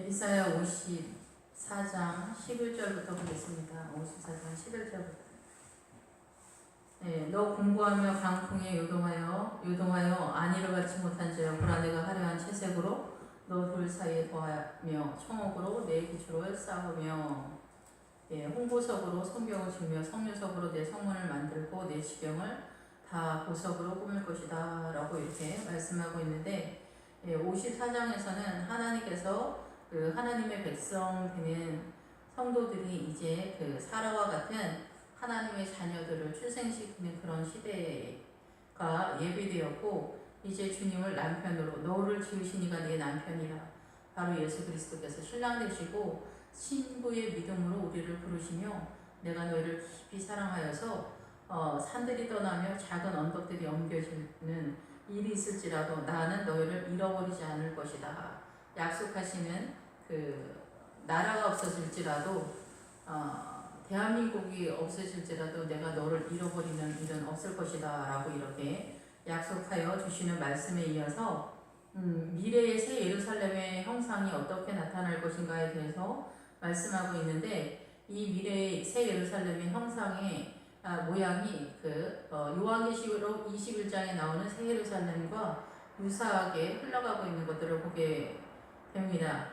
이사야 54장 11절부터 보겠습니다. 54장 11절부터. 너 공부하며 강풍에 요동하여 안위를 갖지 못한 자여 보라 내가 화려한 채색으로 너 돌 사이에 거하며 청옥으로 내 기초를 쌓으며 홍보석으로 성벽을 지으며 성묘석으로 내 성문을 만들고 내 지경을 다 보석으로 꾸밀 것이다 라고 이렇게 말씀하고 있는데 54장에서는 하나님께서 그 하나님의 백성 되는 성도들이 이제 그 사라와 같은 하나님의 자녀들을 출생시키는 그런 시대가 예비되었고 이제 주님을 남편으로 너를 지으신 이가 네 남편이라 바로 예수 그리스도께서 신랑 되시고 신부의 믿음으로 우리를 부르시며 내가 너희를 깊이 사랑하여서 산들이 떠나며 작은 언덕들이 옮겨지는 일이 있을지라도 나는 너희를 잃어버리지 않을 것이다. 약속하시는 그 나라가 없어질지라도 대한민국이 없어질지라도 내가 너를 잃어버리는 일은 없을 것이다 라고 이렇게 약속하여 주시는 말씀에 이어서 미래의 새 예루살렘의 형상이 어떻게 나타날 것인가에 대해서 말씀하고 있는데 이 미래의 새 예루살렘의 형상의 모양이 그 요한계시록 21장에 나오는 새 예루살렘과 유사하게 흘러가고 있는 것들을 보게 됩니다.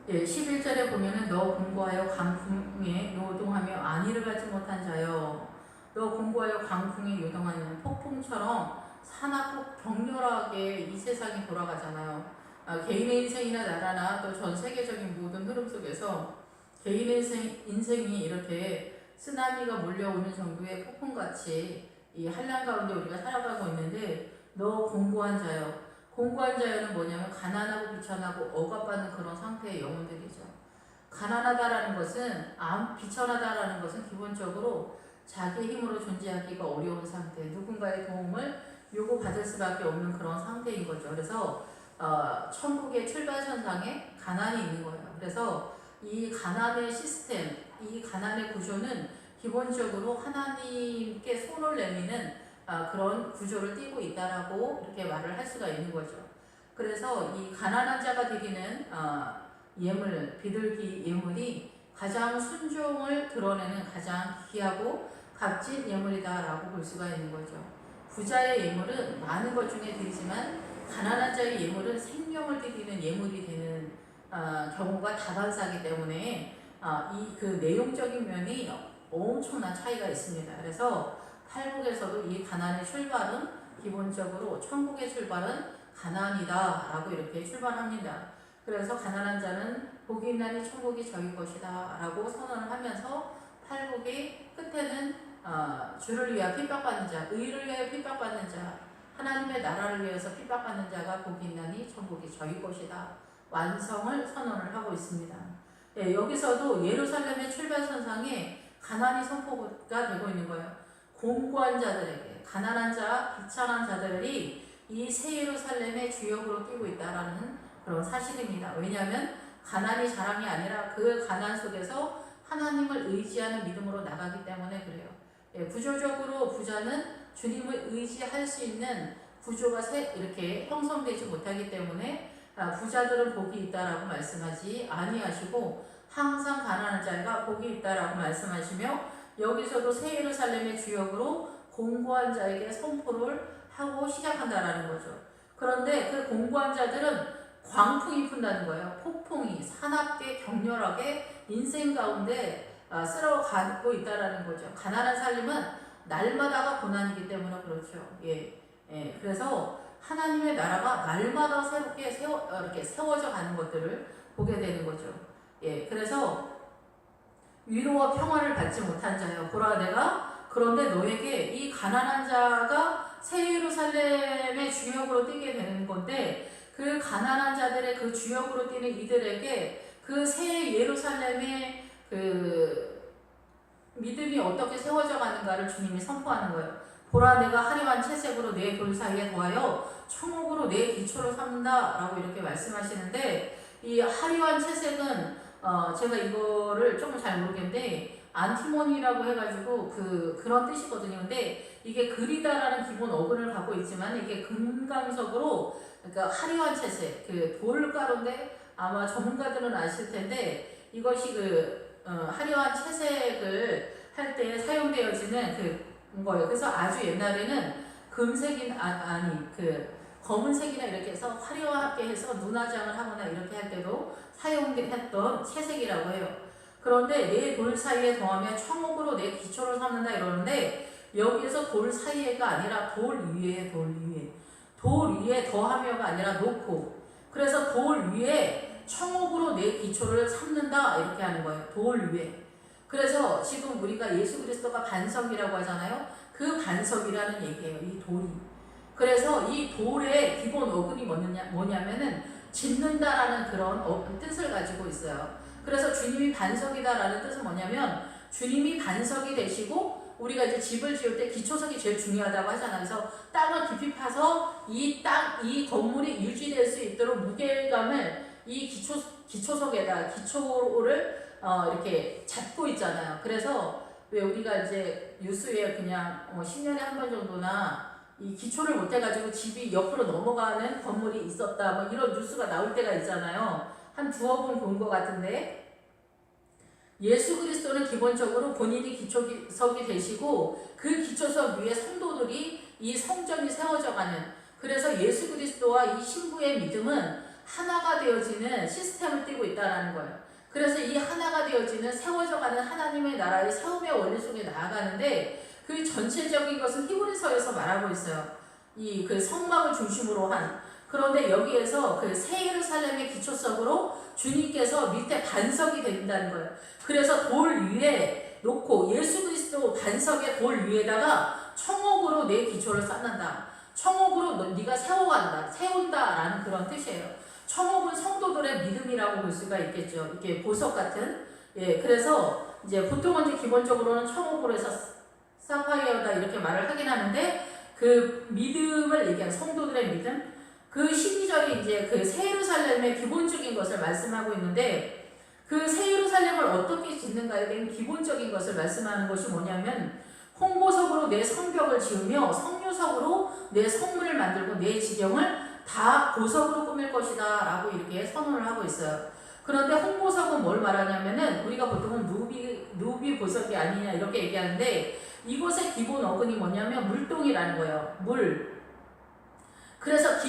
11절에 보면은 너 공고하여 강풍에 요동하며 안위를 갖지 못한 자여 너 공고하여 강풍에 요동하는 폭풍처럼 사납고 격렬하게 이 세상이 돌아가잖아요. 개인의 인생이나 나라나 또 전 세계적인 모든 흐름 속에서 개인의 인생이 이렇게 쓰나미가 몰려오는 정도의 폭풍같이 이 한량 가운데 우리가 살아가고 있는데 너 공고한 자여 공고한 자여는 뭐냐면 가난하고 비천하고 억압받는 그런 상태의 영혼들이죠. 가난하다라는 것은 비천하다라는 것은 기본적으로 자기 힘으로 존재하기가 어려운 상태, 누군가의 도움을 요구받을 수밖에 없는 그런 상태인 거죠. 그래서 천국의 출발선상에 가난이 있는 거예요. 그래서 이 가난의 시스템, 이 가난의 구조는 기본적으로 하나님께 손을 내미는 그런 구조를 띠고 있다라고 이렇게 말을 할 수가 있는 거죠. 그래서 이 가난한 자가 드리는 예물, 비둘기 예물이 가장 순종을 드러내는 가장 귀하고 값진 예물이다라고 볼 수가 있는 거죠. 부자의 예물은 많은 것 중에 드리지만 가난한 자의 예물은 생명을 드리는 예물이 되는 경우가 다반사이기 때문에 이 그 내용적인 면이 엄청난 차이가 있습니다. 그래서 탈북에서도 이 가난의 출발은 기본적으로 천국의 출발은 가난이다 라고 이렇게 출발합니다. 그래서 가난한 자는 복이 있나니 천국이 저희 것이다 라고 선언을 하면서 탈북의 끝에는 주를 위하여 핍박받는 자, 의를 위하여 핍박받는 자, 하나님의 나라를 위해서 핍박받는 자가 복이 있나니 천국이 저희 것이다 완성을 선언을 하고 있습니다. 여기서도 예루살렘의 출발선상에 가난이 선포가 되고 있는 거예요. 공고한 자들에게 가난한 자, 비천한 자들이 이 새 예루살렘의 주역으로 뛰고 있다라는 그런 사실입니다. 왜냐하면 가난이 자랑이 아니라 그 가난 속에서 하나님을 의지하는 믿음으로 나가기 때문에 그래요. 구조적으로 부자는 주님을 의지할 수 있는 구조가 이렇게 형성되지 못하기 때문에 부자들은 복이 있다라고 말씀하지 아니하시고 항상 가난한 자가 복이 있다라고 말씀하시며 여기서도 새 예루살렘의 주역으로 공고한 자에게 선포를 하고 시작한다라는 거죠. 그런데 그 공고한 자들은 광풍이 분다는 거예요. 폭풍이 사납게 격렬하게 인생 가운데 쓸어가고 있다라는 거죠. 가난한 삶은 날마다가 고난이기 때문에 그렇죠. 그래서 하나님의 나라가 날마다 새롭게 이렇게 세워져 가는 것들을 보게 되는 거죠. 그래서 위로와 평화를 받지 못한 자여 보라 내가 그런데 너에게 이 가난한 자가 새 예루살렘의 주역으로 뛰게 되는 건데 그 가난한 자들의 그 주역으로 뛰는 이들에게 그 새 예루살렘의 그 믿음이 어떻게 세워져 가는가를 주님이 선포하는 거예요. 보라 내가 화려한 채색으로 내 돌 사이에 거하여 청옥으로 내 기초를 삼는다 라고 이렇게 말씀하시는데 이 화려한 채색은 제가 이거를 조금 잘 모르겠는데 안티모니라고 해가지고 그런 뜻이거든요. 근데 이게 그리다라는 기본 어근을 갖고 있지만 이게 금강석으로 그러니까 화려한 채색 그 돌가루인데 아마 전문가들은 아실 텐데 이것이 화려한 채색을 할 때 사용되어지는 거예요. 그래서 아주 옛날에는 검은색이나 이렇게 해서 화려하게 해서 눈화장을 하거나 이렇게 할 때도 사용했던 채색이라고 해요. 그런데 네 돌 사이에 더하며 청옥으로 내 기초를 삼는다 이러는데 여기에서 돌 사이에가 아니라 돌 위에 더하며가 아니라 놓고, 그래서 돌 위에 청옥으로 내 기초를 삼는다 이렇게 하는 거예요. 돌 위에. 그래서 지금 우리가 예수 그리스도가 반석이라고 하잖아요. 그 반석이라는 얘기예요. 이 돌이. 그래서 이 돌의 기본 어근이 뭐냐면은 짓는다라는 그런 뜻을 가지고 있어요. 그래서 주님이 반석이다라는 뜻은 뭐냐면 주님이 반석이 되시고 우리가 이제 집을 지을 때 기초석이 제일 중요하다고 하잖아요. 그래서 땅을 깊이 파서 이 건물이 유지될 수 있도록 무게감을 이 기초석에다 기초를 이렇게 잡고 있잖아요. 그래서 왜 우리가 이제 뉴스에 그냥 10년에 한 번 정도나 이 기초를 못 해가지고 집이 옆으로 넘어가는 건물이 있었다 뭐 이런 뉴스가 나올 때가 있잖아요. 한 두어 번 본 것 같은데, 예수 그리스도는 기본적으로 본인이 기초석이 되시고 그 기초석 위에 성도들이 이 성전이 세워져 가는, 그래서 예수 그리스도와 이 신부의 믿음은 하나가 되어지는 시스템을 띠고 있다는 거예요. 그래서 이 하나가 되어지는 세워져 가는 하나님의 나라의 세움의 원리 속에 나아가는데 그 전체적인 것은 히브리서에서 말하고 있어요. 그 성막을 중심으로 한. 그런데 여기에서 그 새 예루살렘의 기초석으로 주님께서 밑에 반석이 된다는 거예요. 그래서 돌 위에 놓고 예수 그리스도 반석의 돌 위에다가 청옥으로 내 기초를 쌓는다. 청옥으로 네가 세운다라는 그런 뜻이에요. 청옥은 성도들의 믿음이라고 볼 수가 있겠죠. 이게 보석 같은. 그래서 이제 보통은 이제 기본적으로는 청옥으로 해서 사파이어다 이렇게 말을 하긴 하는데 그 믿음을 얘기하는 성도들의 믿음. 그 12절이 이제 그 새 예루살렘의 기본적인 것을 말씀하고 있는데 그 새 예루살렘을 어떻게 짓는가에 대한 기본적인 것을 말씀하는 것이 뭐냐면 홍보석으로 내 성벽을 지으며 성류석으로 내 성문을 만들고 내 지경을 다 보석으로 꾸밀 것이다 라고 이렇게 선언을 하고 있어요. 그런데 홍보석은 뭘 말하냐면은 우리가 보통은 누비 보석이 아니냐 이렇게 얘기하는데 이것의 기본 어근이 뭐냐면 물동이라는 거예요. 물. 그래서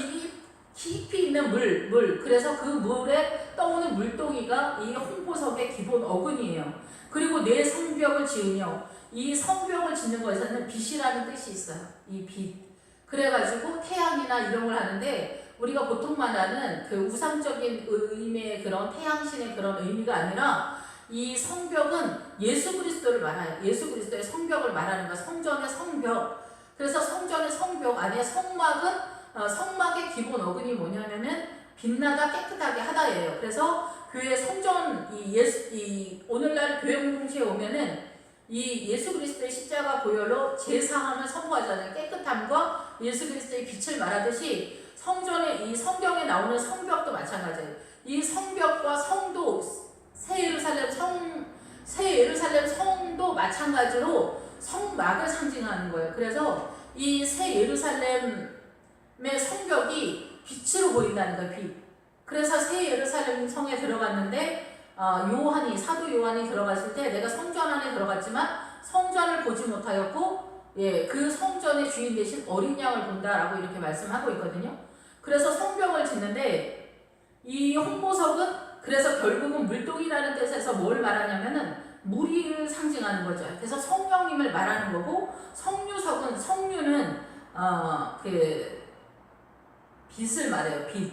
깊이 있는 물. 그래서 그 물에 떠오는 물동이가 이 홍보석의 기본 어근이에요. 그리고 내 성벽을 지으며, 이 성벽을 짓는 것에는 빛이라는 뜻이 있어요. 이 빛. 그래가지고 태양이나 이런 걸 하는데 우리가 보통 말하는 그 우상적인 의미의 그런 태양신의 그런 의미가 아니라 이 성벽은 예수 그리스도를 말해요. 예수 그리스도의 성벽을 말하는 거야. 성전의 성벽. 그래서 성전의 성벽 안에 성막의 기본 어근이 뭐냐면은 빛나다 깨끗하게 하다예요. 그래서 교회 성전 오늘날 교회 공동체에 오면은 이 예수 그리스도의 십자가 보혈로 제사함을 선포하잖아요. 깨끗함과 예수 그리스도의 빛을 말하듯이 성전의 이 성경에 나오는 성벽도 마찬가지예요. 이 성벽과 성도 새 예루살렘 성도 마찬가지로 성막을 상징하는 거예요. 그래서 이 새 예루살렘의 성벽이 빛으로 보인다는 거예요. 빛. 그래서 새 예루살렘 성에 들어갔는데 사도 요한이 들어갔을 때 내가 성전 안에 들어갔지만 성전을 보지 못하였고 그 성전의 주인 대신 어린 양을 본다라고 이렇게 말씀하고 있거든요. 그래서 성벽을 짓는데 이 홍보석은 그래서 결국은 물동이라는 뜻에서 뭘 말하냐면은 무리를 상징하는 거죠. 그래서 성령님을 말하는 거고 성류는 빛을 말해요. 빛.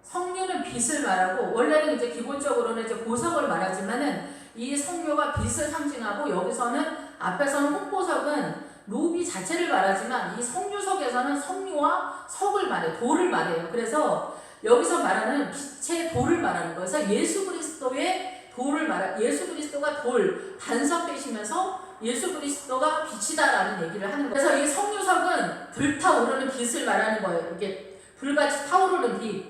성류는 빛을 말하고 원래는 이제 기본적으로는 이제 보석을 말하지만은 이 성류가 빛을 상징하고 여기서는 앞에서는 홍보석은 루비 자체를 말하지만 이 성류석에서는 성류와 석을 말해요. 돌을 말해요. 그래서 여기서 말하는 빛의 돌을 말하는 거예요. 그래서 예수 그리스도의 예수 그리스도가 돌 반석 되시면서 예수 그리스도가 빛이다라는 얘기를 하는 거예요. 그래서 이 성류석은 불타오르는 빛을 말하는 거예요. 이게 불같이 타오르는 빛.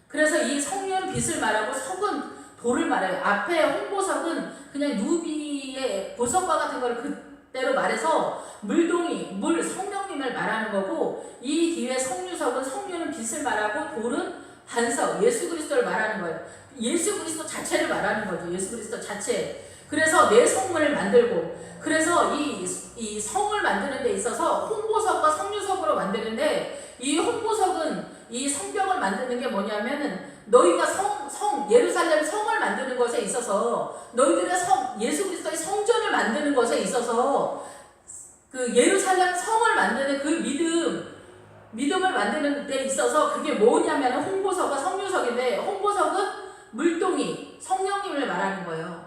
그래서 이 성류는 빛을 말하고 석은 돌을 말해요. 앞에 홍보석은 그냥 누비의 보석과 같은 걸 그대로 말해서 성령님을 말하는 거고 이 뒤에 성류석은 성류는 빛을 말하고 돌은 반석, 예수 그리스도를 말하는 거예요. 예수 그리스도 자체를 말하는 거죠. 예수 그리스도 자체. 그래서 내 성문을 만들고, 그래서 이 성을 만드는 데 있어서 홍보석과 성유석으로 만드는데, 이 홍보석은 이 성벽을 만드는 게 뭐냐면은 너희가 예루살렘 성을 만드는 것에 있어서, 너희들의 예수 그리스도의 성전을 만드는 것에 있어서 그 예루살렘 성을 만드는 그 믿음을 만드는 데 있어서 그게 뭐냐면 홍보석과 성유석인데, 홍보석은 물동이 성령님을 말하는 거예요.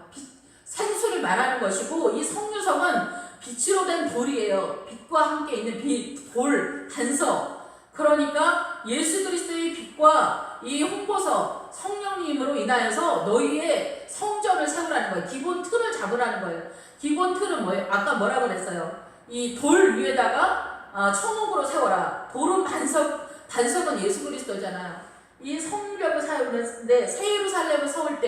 생수를 말하는 것이고, 이 성유석은 빛으로 된 돌이에요. 빛과 함께 있는 돌, 반석. 그러니까 예수 그리스도의 빛과 이 홍보석 성령님으로 인하여서 너희의 성전을 세우라는 거예요. 기본 틀을 잡으라는 거예요. 기본 틀은 뭐예요? 아까 뭐라고 그랬어요? 이 돌 위에다가 천옥으로 세워라. 돌은 반석은 예수 그리스도잖아요. 이 성벽을 세우는데, 새 예루살렘을 세울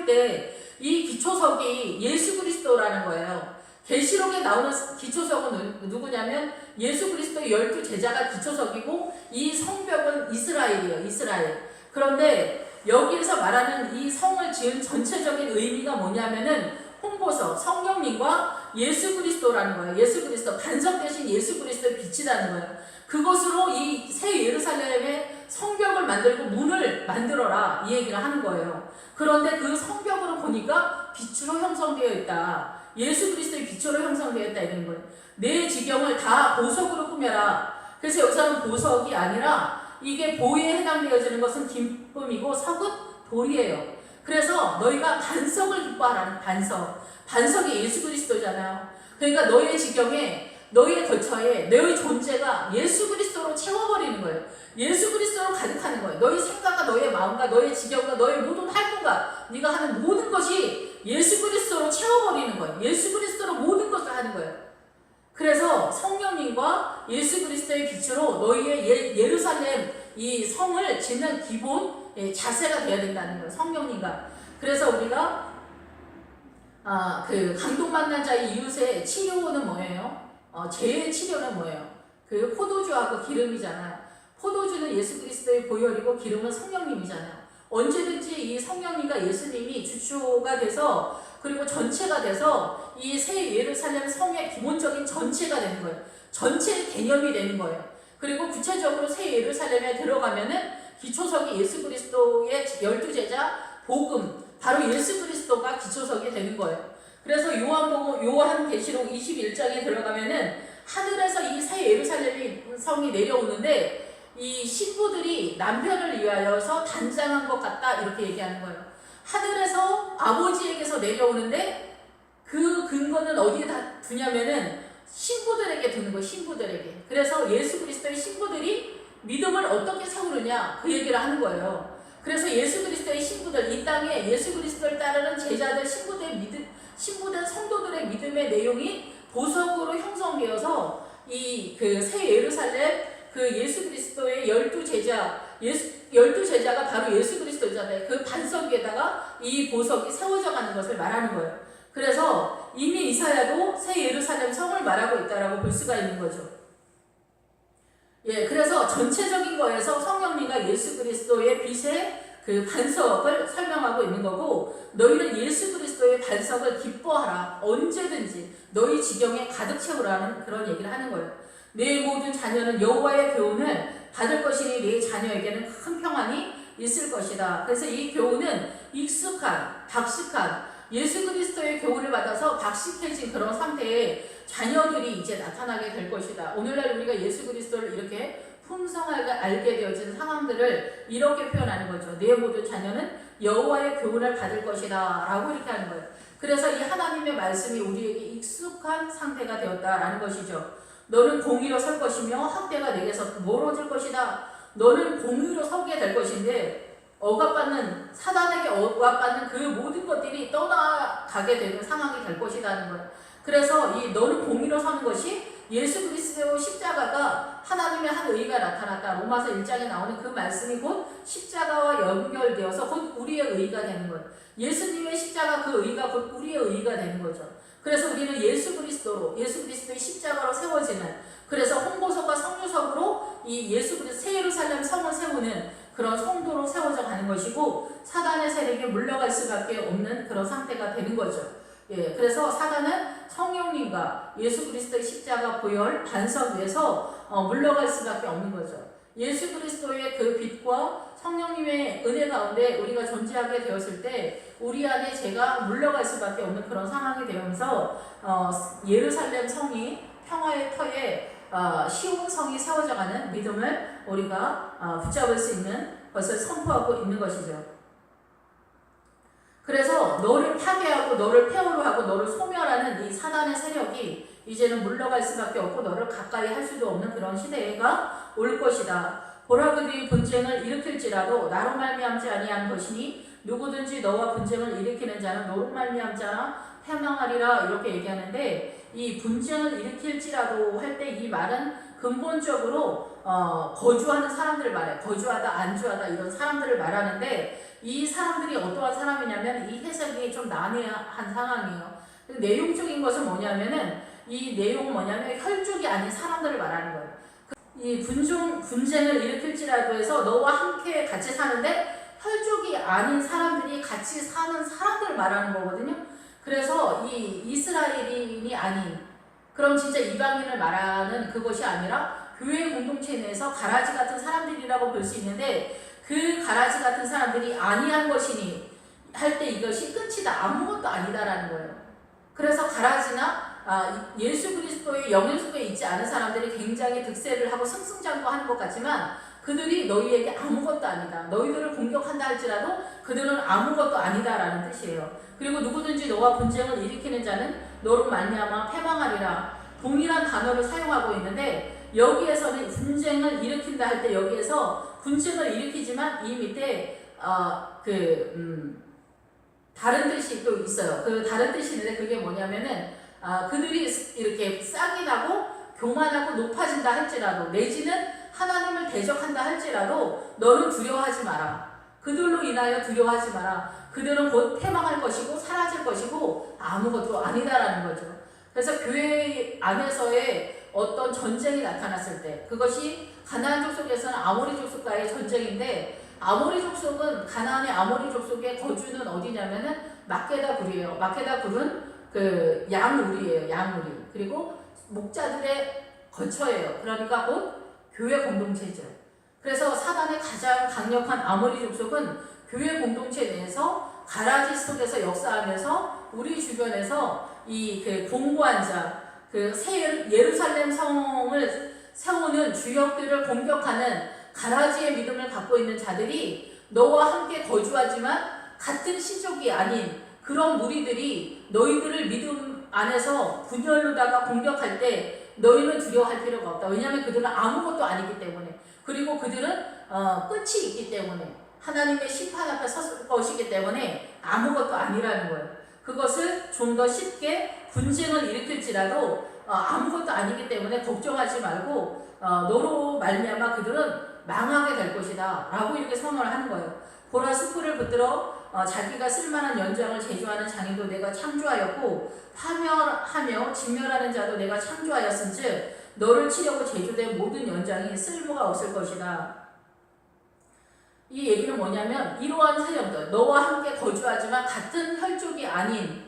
때 이 기초석이 예수 그리스도라는 거예요. 계시록에 나오는 기초석은 누구냐면 예수 그리스도의 12제자가 기초석이고, 이 성벽은 이스라엘이에요. 이스라엘. 그런데 여기에서 말하는 이 성을 지은 전체적인 의미가 뭐냐면은 홍보석, 성령님과 예수 그리스도라는 거예요. 예수 그리스도, 반석 대신 예수 그리스도의 빛이라는 거예요. 그것으로 이 새 예루살렘의 성벽을 만들고 문을 만들어라, 이 얘기를 하는 거예요. 그런데 그 성벽으로 보니까 빛으로 형성되어 있다. 예수 그리스도의 빛으로 형성되어 있다, 이런 거예요. 내 지경을 다 보석으로 꾸며라. 그래서 여기서는 보석이 아니라, 이게 보에 해당되어지는 것은 기쁨이고 석은 돌이에요. 그래서 너희가 반석을 기뻐하라는, 반석이 예수 그리스도잖아요. 그러니까 너희의 지경에, 너희의 거처에 너희 존재가 예수 그리스도로 채워버리는 거예요. 예수 그리스도로 가득하는 거예요. 너희 생각과 너희의 마음과 너희의 지경과 너희의 모든 활동과 네가 하는 모든 것이 예수 그리스도로 채워버리는 거예요. 예수 그리스도로 모든 것을 하는 거예요. 그래서 성령님과 예수 그리스도의 빛으로 너희의 예루살렘 이 성을 짓는 기본 자세가 되어야 된다는 거예요. 성령님과. 그래서 우리가 그 강동 만난 자의 이웃의 치료는 뭐예요? 죄의 치료는 뭐예요? 그 포도주하고 기름이잖아요. 포도주는 예수 그리스도의 보혈이고 기름은 성령님이잖아요. 언제든지 이 성령님과 예수님이 주초가 돼서, 그리고 전체가 돼서 이 새 예루살렘 성의 기본적인 전체가 되는 거예요. 전체 개념이 되는 거예요. 그리고 구체적으로 새 예루살렘에 들어가면은 기초석이 예수 그리스도의 12제자 복음, 바로 예수 그리스도가 기초석이 되는 거예요. 그래서 요한계시록 21장에 들어가면은 하늘에서 이 새 예루살렘 성이 내려오는데, 이 신부들이 남편을 위하여서 단장한 것 같다, 이렇게 얘기하는 거예요. 하늘에서 아버지에게서 내려오는데 그 근거는 어디에 다 두냐면은 신부들에게 두는 거예요. 신부들에게. 그래서 예수 그리스도의 신부들이 믿음을 어떻게 세우느냐, 그 얘기를 하는 거예요. 그래서 예수 그리스도의 신부들, 이 땅에 예수 그리스도를 따르는 제자들, 신부된 성도들의 믿음의 내용이 보석으로 형성되어서 이 그 새 예루살렘 그 예수 그리스도의 12제자, 12제자가 바로 예수 그리스도잖아요. 그 반석 위에다가 이 보석이 세워져 가는 것을 말하는 거예요. 그래서 이미 이사야도 새 예루살렘 성을 말하고 있다라고 볼 수가 있는 거죠. 그래서 전체적인 거에서 성령님과 예수 그리스도의 빛의 그 반석을 설명하고 있는 거고, 너희는 예수 그리스도의 반석을 기뻐하라. 언제든지 너희 지경에 가득 채우라는 그런 얘기를 하는 거예요. 내 모든 자녀는 여호와의 교훈을 받을 것이니 내 자녀에게는 큰 평안이 있을 것이다. 그래서 이 교훈은 익숙한, 박식한 예수 그리스도의 교훈을 받아서 박식해진 그런 상태에 자녀들이 이제 나타나게 될 것이다. 오늘날 우리가 예수 그리스도를 이렇게 풍성하게 알게 되어진 상황들을 이렇게 표현하는 거죠. 내 모든 자녀는 여호와의 교훈을 받을 것이다 라고 이렇게 하는 거예요. 그래서 이 하나님의 말씀이 우리에게 익숙한 상태가 되었다라는 것이죠. 너는 공의로 설 것이며 학대가 내게서 멀어질 것이다. 너는 공의로 서게 될 것인데, 사단에게 억압받는 그 모든 것들이 떠나가게 되는 상황이 될 것이라는 거예요. 그래서 이 너는 공의로 서는 것이 예수 그리스도의 십자가가 하나님의 한 의가 나타났다. 로마서 1장에 나오는 그 말씀이 곧 십자가와 연결되어서 곧 우리의 의가 되는 거예요. 예수님의 십자가, 그 의가 곧 우리의 의가 되는 거죠. 그래서 우리는 예수 그리스도의 십자가로 세워지는, 그래서 홍보석과 성유석으로 이 예수 그리스도 새 예루살렘 성을 세우는 그런 성도로 세워져 가는 것이고 사단의 세력에 물러갈 수밖에 없는 그런 상태가 되는 거죠. 예, 그래서 사단은 성령님과 예수 그리스도의 십자가 보혈 반석 위에서 물러갈 수밖에 없는 거죠. 예수 그리스도의 그 빛과 성령님의 은혜 가운데 우리가 존재하게 되었을 때 우리 안에 죄가 물러갈 수밖에 없는 그런 상황이 되면서 예루살렘 성이 평화의 터에 시온 성이 세워져가는 믿음을 우리가 붙잡을 수 있는 것을 선포하고 있는 것이죠. 그래서 너를 파괴하고 너를 폐허로 하고 너를 소멸하는 이 사단의 세력이 이제는 물러갈 수밖에 없고 너를 가까이 할 수도 없는 그런 시대가 올 것이다. 보라 그들이 분쟁을 일으킬지라도 나로 말미암지 아니한 것이니 누구든지 너와 분쟁을 일으키는 자는 너로 말미암지 않아 패망하리라 이렇게 얘기하는데 이 분쟁을 일으킬지라도 할 때 이 말은 근본적으로 거주하는 사람들을 말해. 거주하다 안주하다 이런 사람들을 말하는데 이 사람들이 어떠한 사람이냐면 이 해석이 좀 난해한 상황이에요. 내용적인 것은 뭐냐면은 이 내용은 뭐냐면 혈족이 아닌 사람들을 말하는 거예요. 이 분쟁을 일으킬지라도 해서 너와 함께 같이 사는데 혈족이 아닌 사람들이 같이 사는 사람들을 말하는 거거든요. 그래서 이 이스라엘인이 아닌 그럼 진짜 이방인을 말하는 그것이 아니라 교회 공동체 내에서 가라지 같은 사람들이라고 볼 수 있는데 그 가라지 같은 사람들이 아니한 것이니 할 때 이것이 끝이다. 아무것도 아니다라는 거예요. 그래서 가라지나 예수 그리스도의 영역 속에 있지 않은 사람들이 굉장히 득세를 하고 승승장구하는 것 같지만 그들이 너희에게 아무것도 아니다. 너희들을 공격한다 할지라도 그들은 아무것도 아니다라는 뜻이에요. 그리고 누구든지 너와 분쟁을 일으키는 자는 너로 말미암아 패망하리라. 동일한 단어를 사용하고 있는데 여기에서는 분쟁을 일으킨다 할 때 여기에서 분쟁을 일으키지만 이 밑에 다른 뜻이 또 있어요. 그 다른 뜻이 있는데 그게 뭐냐면은 그들이 이렇게 싹이 나고 교만하고 높아진다 할지라도 내지는 하나님을 대적한다 할지라도 너는 두려워하지 마라. 그들로 인하여 두려워하지 마라. 그들은 곧 패망할 것이고 사라질 것이고 아무것도 아니다라는 거죠. 그래서 교회 안에서의 어떤 전쟁이 나타났을 때 그것이 가나안 족속에서는 아모리 족속과의 전쟁인데 아모리 족속은 가나안의 아모리 족속의 거주는 어디냐면은 막게다 굴이에요. 막게다 굴은 그 양우리예요. 양우리. 그리고 목자들의 거처예요. 그러니까 곧 교회 공동체죠. 그래서 사단의 가장 강력한 아모리 족속은 교회 공동체 내에서 가라지 속에서 역사하면서 우리 주변에서 이 그 공고한 자, 그 새 예루살렘 성을 세우는 주역들을 공격하는 가라지의 믿음을 갖고 있는 자들이 너와 함께 거주하지만 같은 시족이 아닌 그런 무리들이 너희들을 믿음 안에서 분열로다가 공격할 때 너희는 두려워할 필요가 없다. 왜냐하면 그들은 아무것도 아니기 때문에 그리고 그들은 끝이 있기 때문에 하나님의 심판 앞에 섰을 것이기 때문에 아무것도 아니라는 거예요. 그것을 좀 더 쉽게 분쟁을 일으킬지라도 아무것도 아니기 때문에 걱정하지 말고 너로 말미암아 그들은 망하게 될 것이다 라고 이렇게 선언을 하는 거예요. 보라 숯불을 붙들어 자기가 쓸만한 연장을 제조하는 장인도 내가 창조하였고 파멸하며 진멸하는 자도 내가 창조하였은즉 너를 치려고 제조된 모든 연장이 쓸모가 없을 것이다. 이 얘기는 뭐냐면 이러한 세력들 너와 함께 거주하지만 같은 혈족이 아닌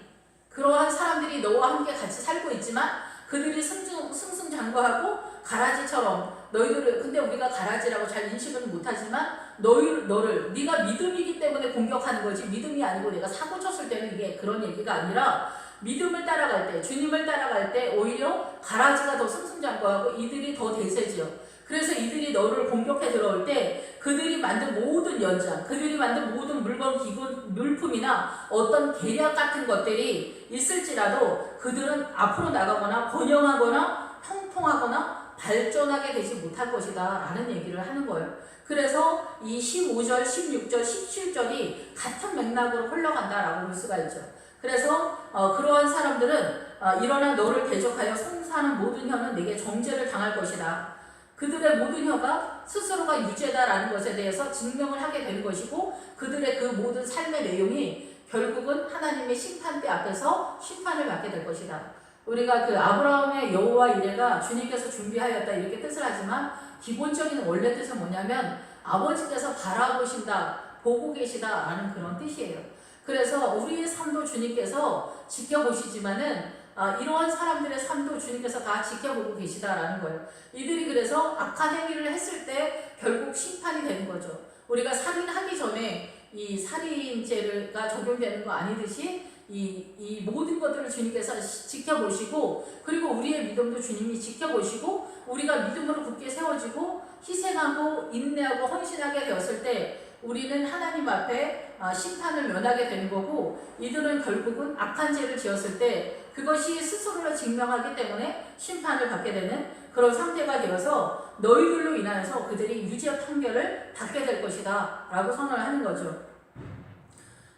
그러한 사람들이 너와 함께 같이 살고 있지만 그들이 승승장구하고 가라지처럼 너희들을 근데 우리가 가라지라고 잘 인식은 못하지만 너를 네가 믿음이기 때문에 공격하는 거지 믿음이 아니고 내가 사고 쳤을 때는 이게 그런 얘기가 아니라 믿음을 따라갈 때 주님을 따라갈 때 오히려 가라지가 더 승승장구하고 이들이 더 대세지요. 그래서 이들이 너를 공격해 들어올 때 그들이 만든 모든 연장, 그들이 만든 모든 물건, 기본, 물품이나 어떤 계략 같은 것들이 있을지라도 그들은 앞으로 나가거나 번영하거나 형통하거나 발전하게 되지 못할 것이다 라는 얘기를 하는 거예요. 그래서 이 15절, 16절, 17절이 같은 맥락으로 흘러간다라고 볼 수가 있죠. 그래서 그러한 사람들은 일어나 너를 대적하여 송사하는 모든 혀는 내게 정죄를 당할 것이다. 그들의 모든 혀가 스스로가 유죄다라는 것에 대해서 증명을 하게 되는 것이고 그들의 그 모든 삶의 내용이 결국은 하나님의 심판대 앞에서 심판을 받게 될 것이다. 우리가 그 아브라함의 여호와 이레가 주님께서 준비하였다 이렇게 뜻을 하지만 기본적인 원래 뜻은 뭐냐면 아버지께서 바라보신다, 보고 계시다라는 그런 뜻이에요. 그래서 우리의 삶도 주님께서 지켜보시지만은 이러한 사람들의 삶도 주님께서 다 지켜보고 계시다라는 거예요. 이들이 그래서 악한 행위를 했을 때 결국 심판이 되는 거죠. 우리가 살인하기 전에 이 살인죄가 적용되는 거 아니듯이 이 모든 것들을 주님께서 지켜보시고, 그리고 우리의 믿음도 주님이 지켜보시고, 우리가 믿음으로 굳게 세워지고 희생하고 인내하고 헌신하게 되었을 때 우리는 하나님 앞에 심판을 면하게 되는 거고, 이들은 결국은 악한 죄를 지었을 때 그것이 스스로를 증명하기 때문에 심판을 받게 되는 그런 상태가 되어서 너희들로 인하여서 그들이 유죄 판결을 받게 될 것이다 라고 선언을 하는 거죠.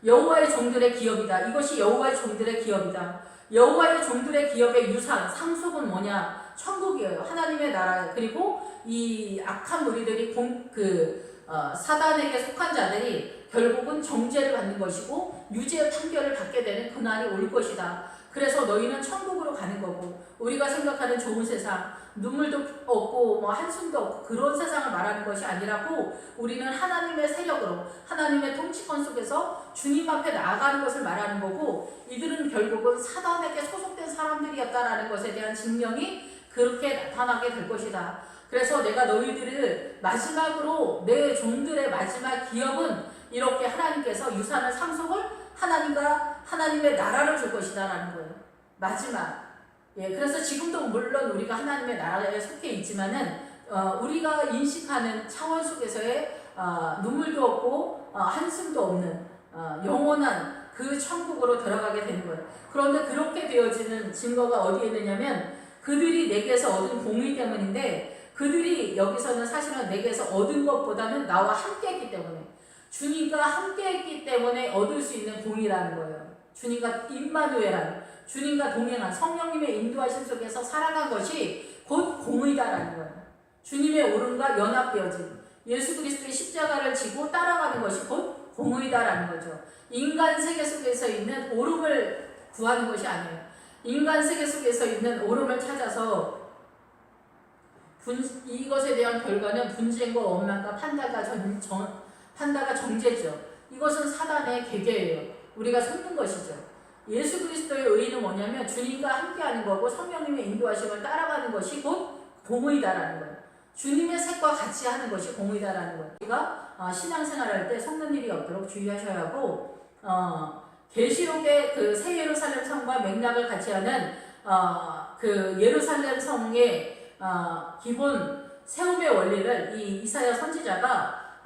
여호와의 종들의 기업이다. 이것이 여호와의 종들의 기업이다. 여호와의 종들의 기업의 유산, 상속은 뭐냐? 천국이에요. 하나님의 나라. 그리고 이 악한 무리들이 사단에게 속한 자들이 결국은 정죄를 받는 것이고 유죄 판결을 받게 되는 그날이 올 것이다. 그래서 너희는 천국으로 가는 거고, 우리가 생각하는 좋은 세상, 눈물도 없고 한숨도 없고 그런 세상을 말하는 것이 아니라고, 우리는 하나님의 세력으로 하나님의 통치권 속에서 주님 앞에 나아가는 것을 말하는 거고, 이들은 결국은 사단에게 소속된 사람들이었다라는 것에 대한 증명이 그렇게 나타나게 될 것이다. 그래서 내가 너희들을 마지막으로, 내 종들의 마지막 기업은 이렇게 하나님께서 유산을 상속을 하나님의 나라를 줄 것이다 라는 거예요. 마지막. 그래서 지금도 물론 우리가 하나님의 나라에 속해 있지만은 우리가 인식하는 차원 속에서의 눈물도 없고 한숨도 없는 영원한 그 천국으로 들어가게 되는 거예요. 그런데 그렇게 되어지는 증거가 어디에 있느냐면 그들이 내게서 얻은 공의 때문인데, 그들이 여기서는 사실은 내게서 얻은 것보다는 나와 함께 했기 때문에, 주님과 함께 했기 때문에 얻을 수 있는 공의라는 거예요. 주님과 임마누엘한, 주님과 동행한 성령님의 인도하심 속에서 살아간 것이 곧 공의다라는 거예요. 주님의 오름과 연합되어진, 예수 그리스도의 십자가를 지고 따라가는 것이 곧 공의다라는 거죠. 인간 세계 속에서 있는 오름을 구하는 것이 아니에요. 인간 세계 속에서 있는 오름을 찾아서 이것에 대한 결과는 분쟁과 원망과 판다가 정죄죠. 이것은 사단의 계계예요. 우리가 속는 것이죠. 예수 그리스도의 의의는 뭐냐면 주님과 함께하는 거고 성령님의 인도하심을 따라가는 것이 곧 공의다라는 거예요. 주님의 색과 같이 하는 것이 공의다라는 거예요. 우리가 신앙생활할 때 속는 일이 없도록 주의하셔야 하고, 계시록의 그 새 예루살렘 성과 맥락을 같이 하는 그 예루살렘 성의 기본 세움의 원리를 이 이사야 선지자가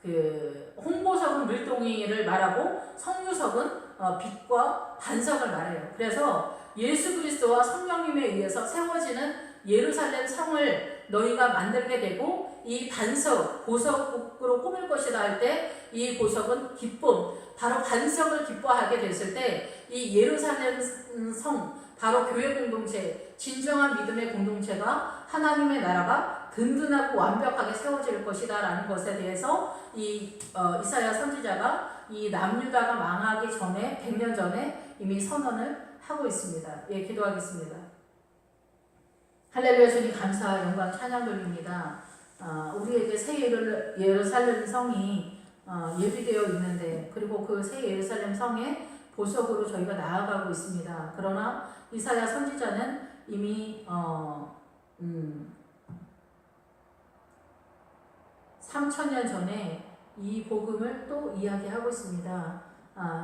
그 홍보석은 물동이를 말하고 성유석은 빛과 반석을 말해요. 그래서 예수 그리스도와 성령님에 의해서 세워지는 예루살렘 성을 너희가 만들게 되고, 이 반석, 보석으로 꾸밀 것이다 할 때 이 보석은 기쁨, 바로 반석을 기뻐하게 됐을 때 이 예루살렘 성, 바로 교회 공동체, 진정한 믿음의 공동체가 하나님의 나라가 든든하고 완벽하게 세워질 것이다 라는 것에 대해서 이 이사야 선지자가 이 남유다가 망하기 전에 100년 전에 이미 선언을 하고 있습니다. 기도하겠습니다. 할렐루야. 주님 감사 영광 찬양 돌립니다. 우리에게 새 예루살렘 성이 예비되어 있는데, 그리고 그 새 예루살렘 성의 보석으로 저희가 나아가고 있습니다. 그러나 이사야 선지자는 이미 3000년 전에 이 복음을 또 이야기하고 있습니다.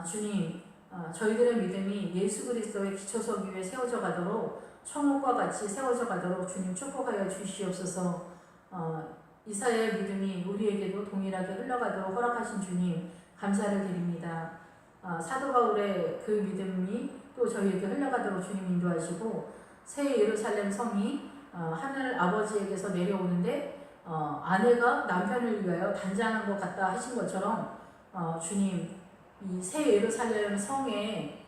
주님, 저희들의 믿음이 예수 그리스도의 기초석 위에 세워져 가도록, 청옥과 같이 세워져 가도록 주님 축복하여 주시옵소서. 이사야의 믿음이 우리에게도 동일하게 흘러가도록 허락하신 주님 감사를 드립니다. 사도 바울의 그 믿음이 또 저희에게 흘러가도록 주님 인도하시고, 새 예루살렘 성이 하늘 아버지에게서 내려오는데 아내가 남편을 위하여 단장한 것 같다 하신 것처럼 주님, 이 새 예루살렘 성의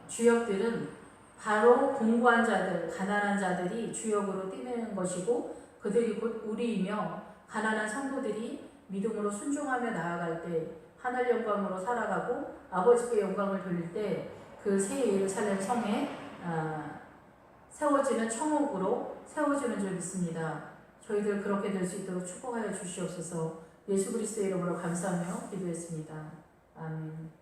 주역들은 바로 공고한 자들, 가난한 자들이 주역으로 뛰는 것이고, 그들이 곧 우리이며 가난한 성도들이 믿음으로 순종하며 나아갈 때 하늘 영광으로 살아가고 아버지께 영광을 돌릴 때 그 새 예루살렘 성에 세워지는 청옥으로 세워지는 줄 믿습니다. 저희들 그렇게 될 수 있도록 축복하여 주시옵소서. 예수 그리스도의 이름으로 감사하며 기도했습니다. 아멘.